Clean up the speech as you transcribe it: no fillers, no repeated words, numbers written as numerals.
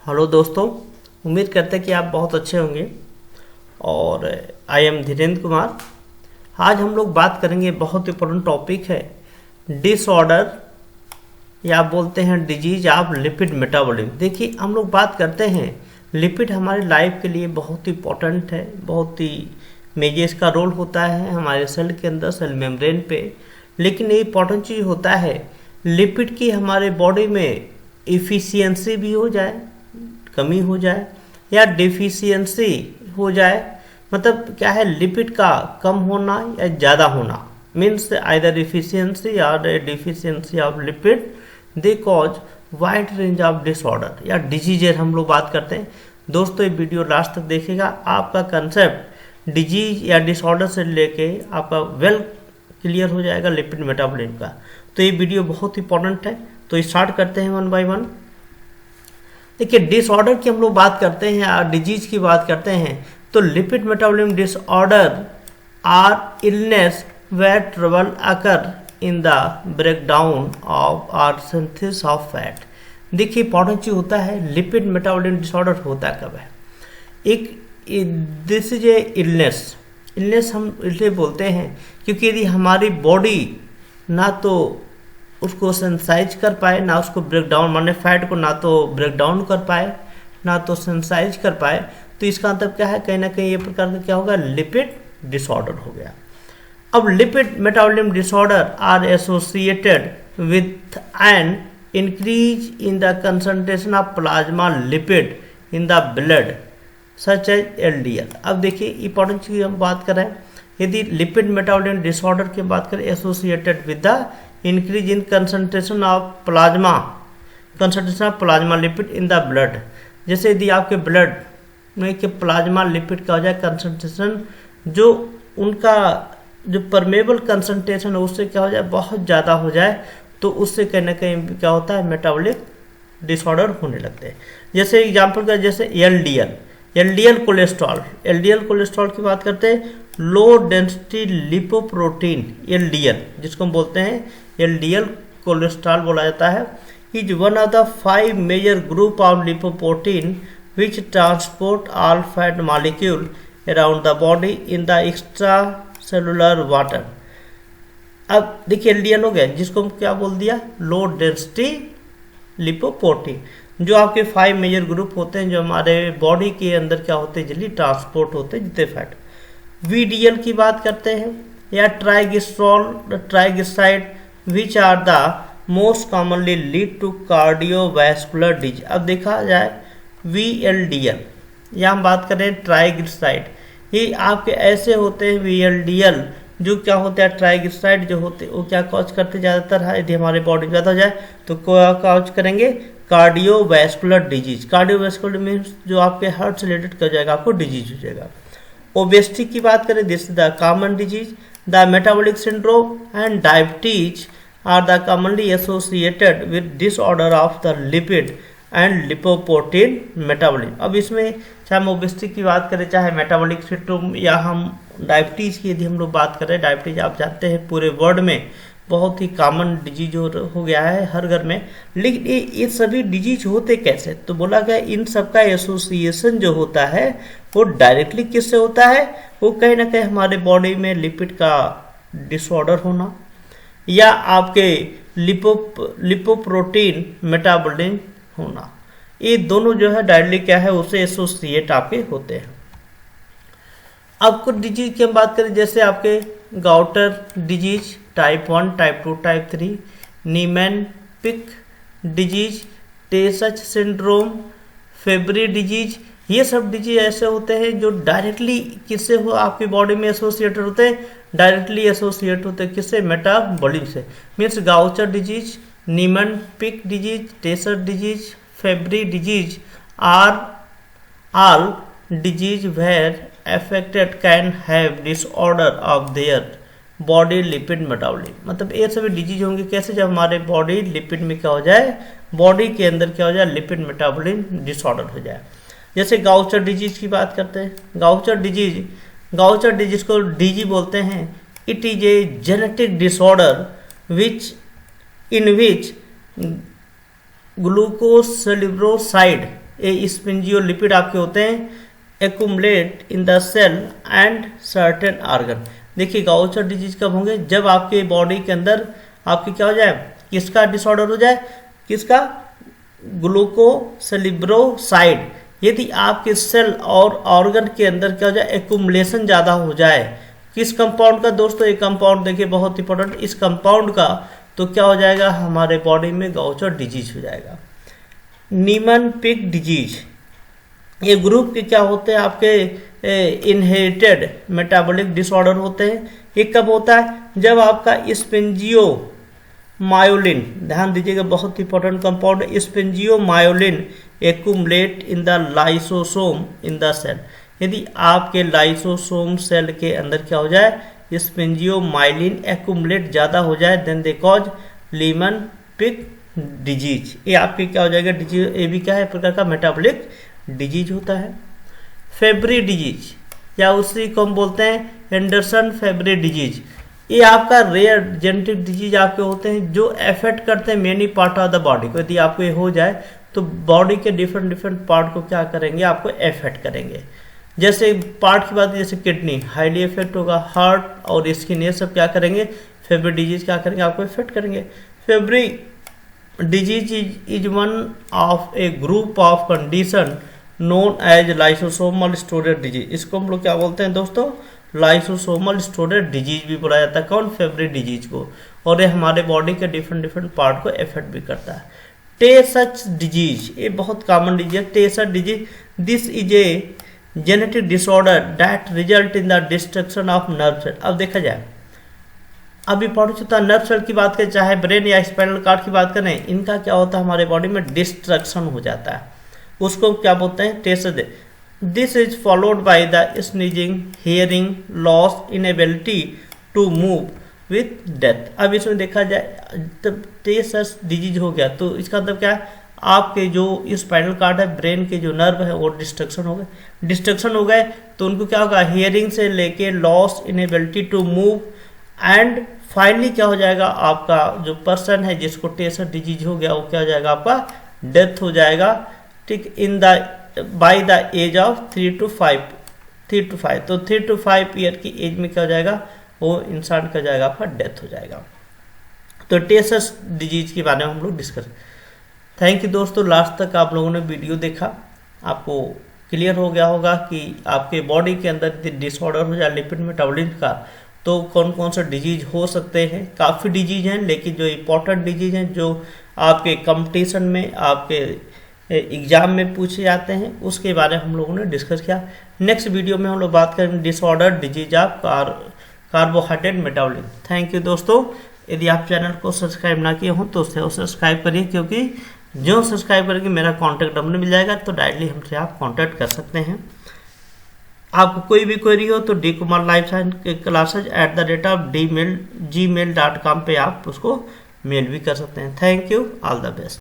Hello दोस्तों, उम्मीद करते हैं कि आप बहुत अच्छे होंगे। और आई एम धीरेन्द्र कुमार। आज हम लोग बात करेंगे, बहुत इंपॉर्टेंट टॉपिक है, डिसऑर्डर या आप बोलते हैं डिजीज ऑफ लिपिड मेटाबॉलिज्म। देखिए, हम लोग बात करते हैं लिपिड हमारे लाइफ के लिए बहुत ही इंपॉर्टेंट है, बहुत ही मेजर इसका रोल होता है हमारे सेल के अंदर, सेल मेम्ब्रेन पे। लेकिन ये इंपॉर्टेंट चीज़ होता है लिपिड की हमारे बॉडी में इफ़िशियंसी भी हो जाए, कमी हो जाए या डिफिशियंसी हो जाए। मतलब क्या है, लिपिड का कम होना या ज़्यादा होना, मीन्स आइदर इफिशियंसी और deficiency of lipid they cause wide range of disorder या डिजीज हम लोग बात करते हैं। दोस्तों, ये वीडियो लास्ट तक देखेगा, आपका कंसेप्ट डिजीज या डिसऑर्डर से लेके आपका वेल क्लियर हो जाएगा लिपिड मेटाबॉलिज्म का। तो ये वीडियो बहुत इंपॉर्टेंट है। तो स्टार्ट करते हैं वन बाय वन। देखिए, डिसऑर्डर की हम लोग बात करते हैं और डिजीज की बात करते हैं तो lipid metabolism disorder are illness where trouble occur in the breakdown of or synthesis of fat. देखिए, इंपॉर्टेंट चीज होता है लिपिड मेटाबॉलिज्म डिसऑर्डर होता कब है। एक दिस इज ए इलनेस हम इसलिए बोलते हैं क्योंकि यदि हमारी बॉडी ना तो उसको सेंसाइज कर पाए, ना उसको ब्रेक डाउन, माने फैट को ना तो ब्रेक डाउन कर पाए, ना तो सेंसाइज कर पाए, तो इसका मतलब क्या है, कहीं ना कहीं ये प्रकार का क्या होगा, लिपिड डिसऑर्डर हो गया। अब lipid metabolism disorder are associated with an increase in the concentration of plasma lipid in the blood such as LDL। अब देखिए, इंपॉर्टेंट चीज हम बात करें, यदि लिपिड मेटाबॉलिज्म डिसऑर्डर की बात करें associated with the increase in concentration of plasma lipid in the blood. जैसे यदि आपके ब्लड में के प्लाज्मा लिपिड का हो जाए कंसंट्रेशन, जो उनका जो परमेबल कंसंट्रेशन है उससे क्या हो जाए, बहुत ज़्यादा हो जाए, तो उससे कहीं ना कहीं क्या होता है, मेटाबॉलिक डिसऑर्डर होने लगते हैं। जैसे एग्जाम्पल का, जैसे LDL कोलेस्ट्रॉल की बात करते हैं, लो डेंसिटी लिपोप्रोटीन LDL, जिसको हम बोलते हैं LDL कोलेस्ट्रॉल बोला जाता है, is one of the 5 major group of lipoprotein which transport all fat molecule around the body in the extra cellular water. अब देखिए, LDL हो गया, जिसको हम क्या बोल दिया, लो डेंसिटी लिपोप्रोटीन, जो आपके 5 मेजर ग्रुप होते हैं जो हमारे बॉडी के अंदर क्या होते हैं, जल्दी ट्रांसपोर्ट होते हैं जितने फैट। VDL की बात करते हैं या triglyceride which are the most commonly lead to cardiovascular disease. अब देखा जाए VLDL या हम बात करें ट्राइग्लिसराइड, ये आपके ऐसे होते हैं VLDL जो क्या होते हैं, ट्राइग्लिसराइड जो होते हैं वो क्या कॉज करते ज़्यादातर है, यदि हमारे बॉडी में ज़्यादा हो जाए तो क्या कॉज करेंगे, कार्डियोवैस्कुलर डिजीज। कार्डियोवैस्कुलर मीन्स जो आपके हार्ट से रिलेटेड कर जाएगा, आपको डिजीज हो जाएगा। ओबेसिटी की बात करें, this is the common disease. The metabolic syndrome and diabetes are the commonly associated with disorder of the lipid and lipoprotein metabolism. अब इसमें चाहे हम ओबेसिटी की बात करें, चाहे मेटाबॉलिक सिंड्रोम या हम डायबिटीज की यदि हम लोग बात करें, डायबिटीज आप जानते हैं पूरे वर्ल्ड में बहुत ही कॉमन डिजीज हो गया है हर घर में। लेकिन ये सभी डिजीज होते कैसे, तो बोला गया इन सबका एसोसिएशन जो होता है वो डायरेक्टली किससे होता है, वो कहीं ना कहीं हमारे बॉडी में लिपिड का डिसऑर्डर होना या आपके लिपोप्रोटीन मेटाबॉलिज्म होना, ये दोनों जो है डायरेक्टली क्या है, उससे एसोसिएट आपके होते हैं। अब कुछ डिजीज की हम बात करें, जैसे आपके Gaucher disease type 1, type 2, type 3, Niemann Pick disease, Tay Sachs syndrome, फेब्री disease, ये सब डिजीज ऐसे होते हैं जो डायरेक्टली किससे हो, आपकी बॉडी में एसोसिएटेड होते हैं, डायरेक्टली एसोसिएट होते हैं किससे, मेटाबॉलिज्म से। Means Gaucher disease, Niemann Pick disease, Tay Sachs disease, Fabry disease are all disease where affected can have disorder of their body lipid metabolism. मतलब ये सभी डिजीज होंगे कैसे, जब हमारे बॉडी लिपिड में क्या हो जाए, बॉडी के अंदर क्या हो जाए, लिपिड मेटाबॉलिज्म डिसऑर्डर हो जाए। जैसे गाउचर डिजीज की बात करते हैं, गाउचर डिजीज को डीजी बोलते हैं। It is a genetic disorder which glucocerebroside ये स्पिंजियोलिपिड आपके होते हैं accumulate in the cell and certain organ. देखिए गाउचर डिजीज कब होंगे, जब आपके बॉडी के अंदर आपके क्या हो जाए, किसका डिसऑर्डर हो जाए, किसका, ग्लूकोसेलिब्रोसाइड। यदि आपके सेल और ऑर्गन के अंदर क्या हो जाए, एक्यूमुलेशन ज़्यादा हो जाए, किस कंपाउंड का दोस्तों, ये कंपाउंड देखिए बहुत इंपॉर्टेंट, इस कंपाउंड का, तो क्या हो जाएगा, हमारे बॉडी में गाउचर डिजीज हो जाएगा। नीमन-पिक डिजीज, ये ग्रुप के क्या होते हैं, आपके इनहेरिटेड मेटाबॉलिक डिसऑर्डर होते हैं। ये कब होता है, जब आपका स्पेंजियोमायोलिन, ध्यान दीजिएगा बहुत इंपॉर्टेंट कंपाउंड है, sphingomyelin accumulate in the lysosome in the cell. यदि आपके लाइसोसोम सेल के अंदर क्या हो जाए, स्पेंजियोमाइलिन एक्यूमुलेट ज़्यादा हो जाए, then they cause Niemann Pick disease. ये आपके क्या हो जाएगा डिजीज, ये भी क्या है, प्रकार का मेटाबॉलिक डिजीज होता है। फेब्री डिजीज या उसी को हम बोलते हैं एंडरसन फेब्री डिजीज, ये आपका रेयर जेनेटिक डिजीज आपके होते हैं जो अफेक्ट करते हैं many part of the body को। यदि आपको ये हो जाए तो बॉडी के डिफरेंट पार्ट को क्या करेंगे, आपको अफेक्ट करेंगे। जैसे पार्ट की बात, जैसे किडनी हाईली इफेक्ट होगा, हार्ट और स्किन, ये सब क्या करेंगे, फेब्री डिजीज क्या करेंगे, आपको इफेक्ट करेंगे। Fabry disease is one of a group of condition known as lysosomal storage disease. इसको हम लोग क्या बोलते हैं दोस्तों, लाइसोसोमल स्टोरेज डिजीज भी बोला जाता है। कौन, फेब्री डिजीज को। और ये हमारे बॉडी के डिफरेंट पार्ट को इफेक्ट भी करता है। टे सच डिजीज, ये बहुत कॉमन डिजीज है। Tay Sachs disease, this is a genetic disorder that result in the destruction of nerve cell. अब देखा जाए, अभी पढ़ चुका, नर्व सेल की बात करें, चाहे ब्रेन या स्पाइनल कॉर्ड की बात करें, इनका क्या होता है, हमारे बॉडी में डिस्ट्रक्शन हो जाता है, उसको क्या बोलते हैं, test. This is followed by the sneezing, hearing loss, inability to move with death. अब इसमें देखा जाए तब टेस्ट डिजीज हो गया तो इसका मतलब क्या है, आपके जो स्पाइनल कॉर्ड है, ब्रेन के जो नर्व है वो डिस्ट्रक्शन हो गए। डिस्ट्रक्शन हो गए तो उनको क्या होगा, हियरिंग से लेके loss, inability to move and finally क्या हो जाएगा, आपका जो पर्सन है जिसको टेस्ट डिजीज हो गया वो क्या हो जाएगा, आपका डेथ हो जाएगा। ठीक, in the by the age of 3 to 5 तो 3 to 5 ईयर की एज में क्या हो जाएगा, वो इंसान का जाएगा, आपका डेथ हो जाएगा। तो टेसस डिजीज के बारे में हम लोग डिस्कस। थैंक यू दोस्तों, लास्ट तक आप लोगों ने वीडियो देखा, आपको क्लियर हो गया होगा कि आपके बॉडी के अंदर डिसऑर्डर हो जाए लिपिड मेटाबॉलिज्म का तो कौन कौन सा डिजीज हो सकते हैं। काफ़ी डिजीज हैं, लेकिन जो इम्पोर्टेंट डिजीज हैं जो आपके कंपटीशन में, आपके एग्जाम में पूछे जाते हैं, उसके बारे में हम लोगों ने डिस्कस किया। नेक्स्ट वीडियो में हम लोग बात करेंगे disorder disease of carbohydrate metabolism. Thank you दोस्तों, यदि आप चैनल को सब्सक्राइब ना किए हों तो उससे सब्सक्राइब करिए, क्योंकि जो सब्सक्राइब करेंगे मेरा कॉन्टैक्ट नंबर मिल जाएगा, तो डायरेक्टली हमसे आप कॉन्टैक्ट कर सकते हैं। आपको कोई भी क्वेरी हो तो dkumarlifescience@gmail.com पे आप उसको मेल भी कर सकते हैं। Thank you, all the best.